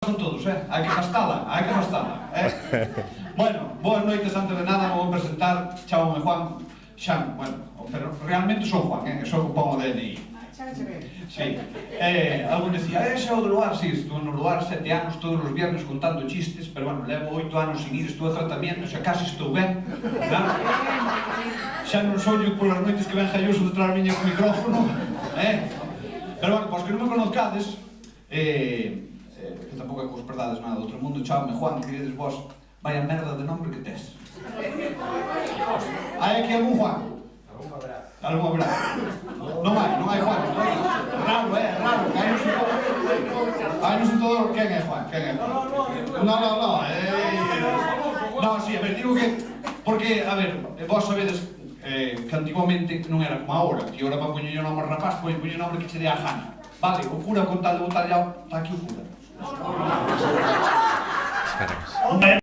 Son todos, hai que gastala, Bueno, boas noites, antes de nada vou presentar, chámame Juan, Xan, bueno, pero realmente son Juan, só ocupamos o DNI. Sí. Algún decía, ese é o do lugar, sí, estuve no lugar 7 anos, todos os viernes contando chistes, pero bueno, levo 8 anos sin ir, estuve a tratamento, xa casi estou ben, claro? Xa non soño polas noites que ven Jalloso detrás miña co micrófono, Pero bueno, pos que non me conozcades, que tampouco é que vos perdades nada do outro mundo, chámame Juan, que diredes vos, vaya merda de nombre que tes. Hai aquí algún Juan? Algún habrá. Non hai Juan. Raro, raro. Hai non sei todo. Quen é Juan? Non. Non, sí, a ver, digo que... Porque, a ver, vos sabedes que antiguamente non era como agora, que agora para poñer o nome rapaz, poñer o nome que che dé a gana. Vale, o cura con tal de botar ya... Está aquí o cura.